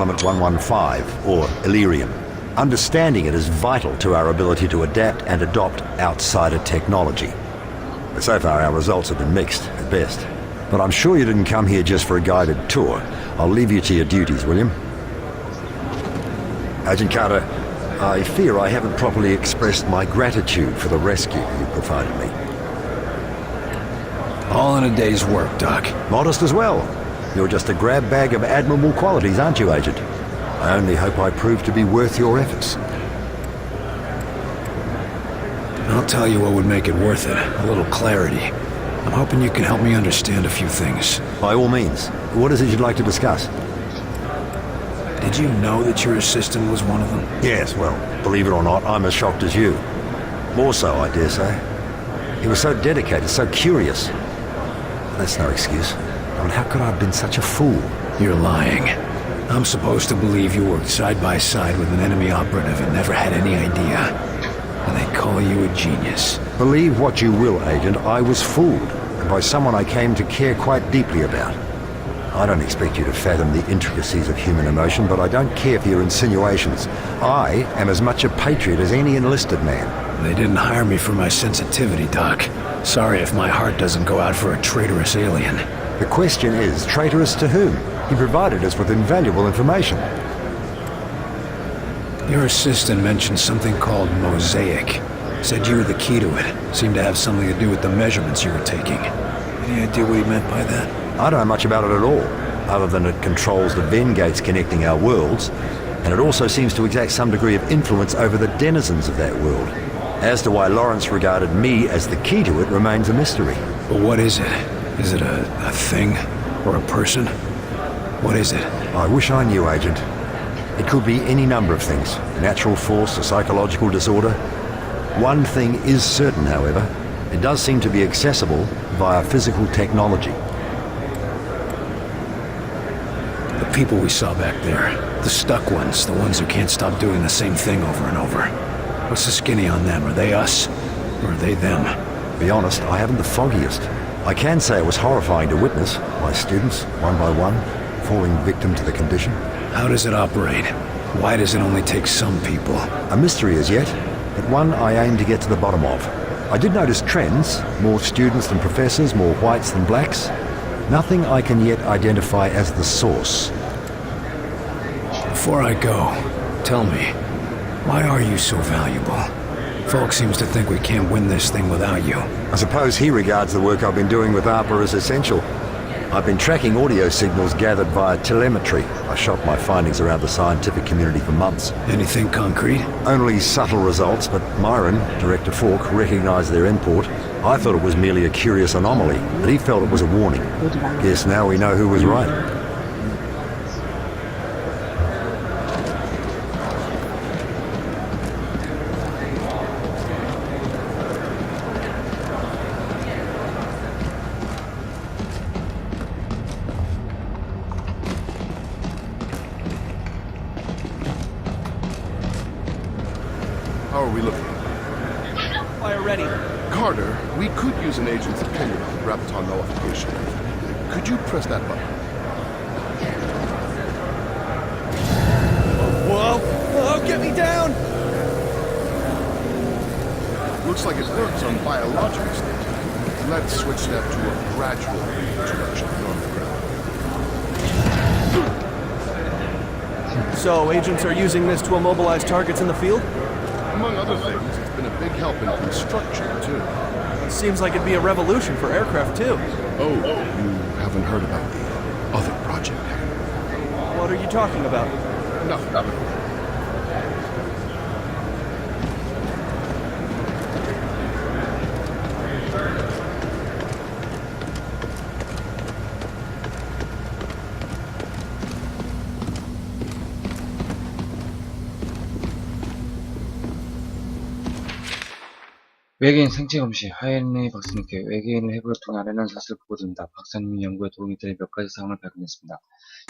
Element 115, or Illyrium. Understanding it is vital to our ability to adapt and adopt outsider technology. But so far our results have been mixed, at best. But I'm sure you didn't come here just for a guided tour. I'll leave you to your duties, William. Agent Carter, I fear I haven't properly expressed my gratitude for the rescue you provided me. All in a day's work, Doc. Modest as well. You're just a grab bag of admirable qualities, aren't you, Agent? I only hope I prove to be worth your efforts. I'll tell you what would make it worth it. A little clarity. I'm hoping you can help me understand a few things. By all means. What is it you'd like to discuss? Did you know that your assistant was one of them? Yes, well, believe it or not, I'm as shocked as you. More so, I dare say. He was so dedicated, so curious. That's no excuse. I mean, how could I have been such a fool? You're lying. I'm supposed to believe you worked side by side with an enemy operative and never had any idea. And they call you a genius. Believe what you will, Agent, I was fooled. And by someone I came to care quite deeply about. I don't expect you to fathom the intricacies of human emotion, but I don't care for your insinuations. I am as much a patriot as any enlisted man. They didn't hire me for my sensitivity, Doc. Sorry if my heart doesn't go out for a traitorous alien. The question is, traitorous to whom? He provided us with invaluable information. Your assistant mentioned something called Mosaic. Said you were the key to it. Seemed to have something to do with the measurements you were taking. Any idea what he meant by that? I don't know much about it at all, other than it controls the Venn gates connecting our worlds, and it also seems to exact some degree of influence over the denizens of that world. As to why Lawrence regarded me as the key to it remains a mystery. But what is it? Is it a thing? Or a person? What is it? I wish I knew, Agent. It could be any number of things. Natural force, a psychological disorder. One thing is certain, however. It does seem to be accessible via physical technology. The people we saw back there. The stuck ones. The ones who can't stop doing the same thing over and over. What's the skinny on them? Are they us? Or are they them? To be honest, I haven't the foggiest. I can say it was horrifying to witness. My students, one by one, falling victim to the condition. How does it operate? Why does it only take some people? A mystery as yet, but one I aim to get to the bottom of. I did notice trends. More students than professors, more whites than blacks. Nothing I can yet identify as the source. Before I go, tell me, why are you so valuable? Falk seems to think we can't win this thing without you. I suppose he regards the work I've been doing with ARPA as essential. I've been tracking audio signals gathered via telemetry. I shot my findings around the scientific community for months. Anything concrete? Only subtle results, but Myron, Director Falk, recognized their import. I thought it was merely a curious anomaly, but he felt it was a warning. Guess now we know who was right. How are we looking? Fire ready. Carter, we could use an agent's opinion on graviton nullification. Could you press that button? Whoa! Oh, get me down! Looks like it works on biological state. Let's switch that to a gradual reintroduction on the ground. So, agents are using this to immobilize targets in the field? Among other things, it's been a big help in construction, too. Seems like it'd be a revolution for aircraft, too. Oh, you haven't heard about the other project, have you? What are you talking about? Nothing. 외계인 생체 검시, 하엔리 박사님께 외계인을 해부를 통해 알아낸 사실을 보고드립니다. 박사님이 연구에 도움이 될 몇 가지 사항을 발견했습니다.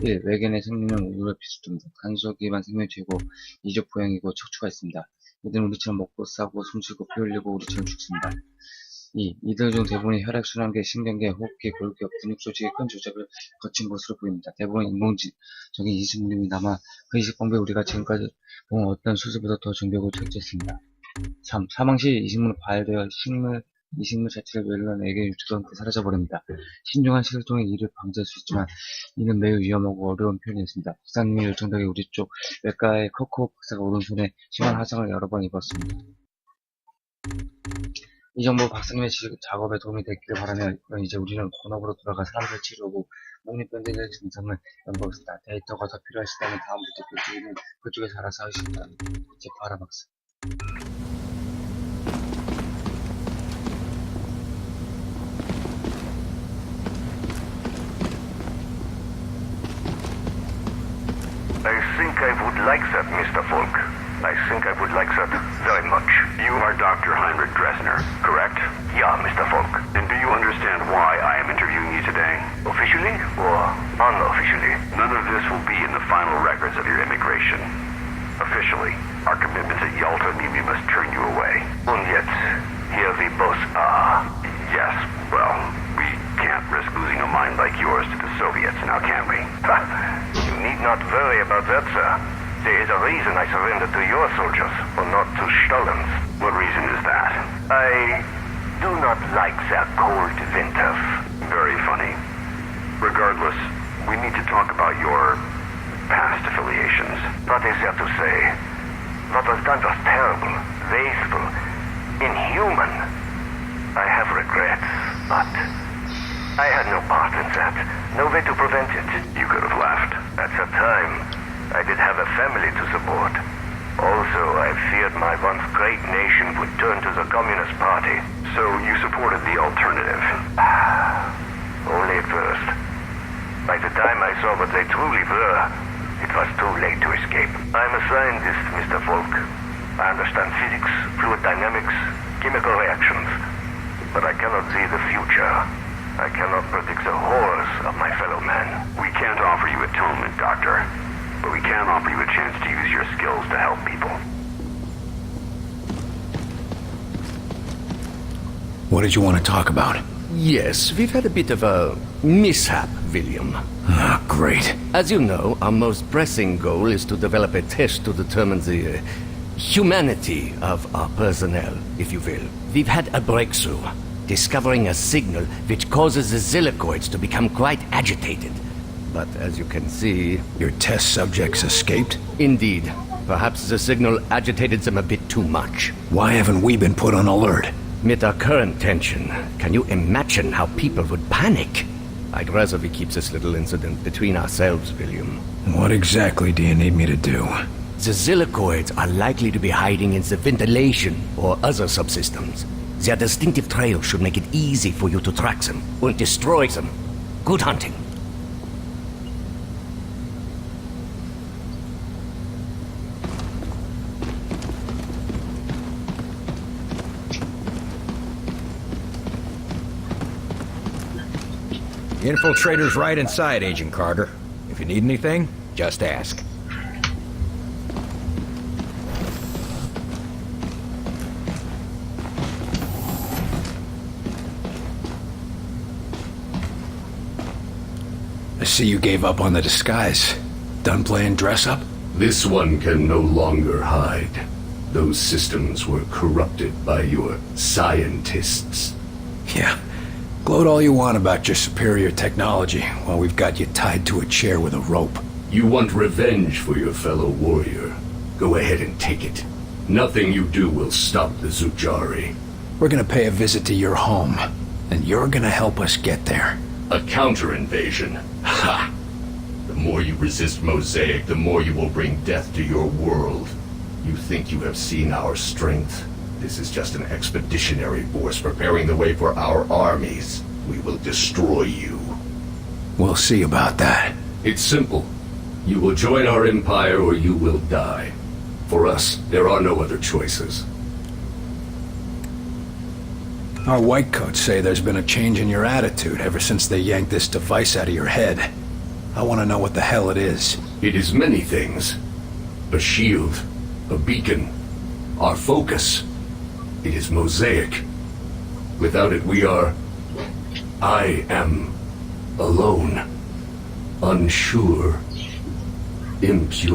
1. 외계인의 생리는 우리와 비슷합니다. 간소 기반 생명체이고 이족 보행이고 척추가 있습니다. 이들은 우리처럼 먹고 싸고 숨쉬고 피 흘리고 우리처럼 죽습니다. 이들 중 대부분이 혈액순환계, 신경계, 호흡기, 골격, 근육 조직의 큰 조작을 거친 것으로 보입니다. 대부분 인공적인 이식물입니다만 그 이식 방법이 우리가 지금까지 본 어떤 수술보다 더 정교하고 철저했습니다. 3. 사망 시 이식물은 발되어 이식물 자체를 외로운에게 유축한 그 사라져버립니다. 신중한 실종이 이를 방지할 수 있지만 이는 매우 위험하고 어려운 편이었습니다. 박사님의 요청 덕에 우리 쪽 외과의 커코 박사가 오른손에 심한 화상을 여러 번 입었습니다. 이 정보 박사님의 작업에 도움이 됐기를 바라며 이제 우리는 본업으로 돌아가 사람들을 치료하고 목립변제될 증상을 연구하겠습니다. 데이터가 더 필요하시다면 다음부터 그쪽에서 알아서 하십니다. 제파라 박사. I think I would like that, Mr. Falk. I think I would like that very much. You are Dr. Heinrich Dressner, correct? Yeah, Mr. Falk. And do you understand why I am interviewing you today? Officially or unofficially? None of this will be in the final records of your immigration. Officially, our commitments at Yalta mean we must turn you away. And yet, here we both are. Yes, well, we can't risk losing a mind like yours to the Soviets, now can we? You need not worry about that, sir. There is a reason I surrendered to your soldiers, but not to Stalin's. What reason is that? I do not like their cold winters. Very funny. Regardless, we need to talk about your past affiliations. What is there to say? What was done was terrible, wasteful, inhuman. I have regrets, but I had no part in that. No way to prevent it. You could have left. At the time, I did have a family to support. Also, I feared my once great nation would turn to the Communist Party. So you supported the alternative? Only at first. By the time I saw what they truly were, it was too late to escape. I'm a scientist, Mr. Falk. I understand physics, fluid dynamics, chemical reactions. But I cannot see the future. I cannot predict the horrors of my fellow man. We can't offer you atonement, Doctor. But we can offer you a chance to use your skills to help people. What did you want to talk about? Yes, we've had a bit of a mishap, William. Ah, great. As you know, our most pressing goal is to develop a test to determine the humanity of our personnel, if you will. We've had a breakthrough, discovering a signal which causes the Zilicoids to become quite agitated. But as you can see... Your test subjects escaped? Indeed. Perhaps the signal agitated them a bit too much. Why haven't we been put on alert? With our current tension, can you imagine how people would panic? I'd rather we keep this little incident between ourselves, William. What exactly do you need me to do? The Zilicoids are likely to be hiding in the ventilation or other subsystems. Their distinctive trail should make it easy for you to track them and destroy them. Good hunting. Infiltrator's right inside, Agent Carter. If you need anything, just ask. I see you gave up on the disguise. Done playing dress-up? This one can no longer hide. Those systems were corrupted by your scientists. Yeah. Gloat all you want about your superior technology, while we've got you tied to a chair with a rope. You want revenge for your fellow warrior. Go ahead and take it. Nothing you do will stop the Zujari. We're gonna pay a visit to your home, and you're gonna help us get there. A counter-invasion. Ha! The more you resist Mosaic, the more you will bring death to your world. You think you have seen our strength? This is just an expeditionary force preparing the way for our armies. We will destroy you. We'll see about that. It's simple. You will join our empire or you will die. For us, there are no other choices. Our whitecoats say there's been a change in your attitude ever since they yanked this device out of your head. I want to know what the hell it is. It is many things. A shield, a beacon, our focus. It is Mosaic. Without it, we are... I am alone, unsure, impure.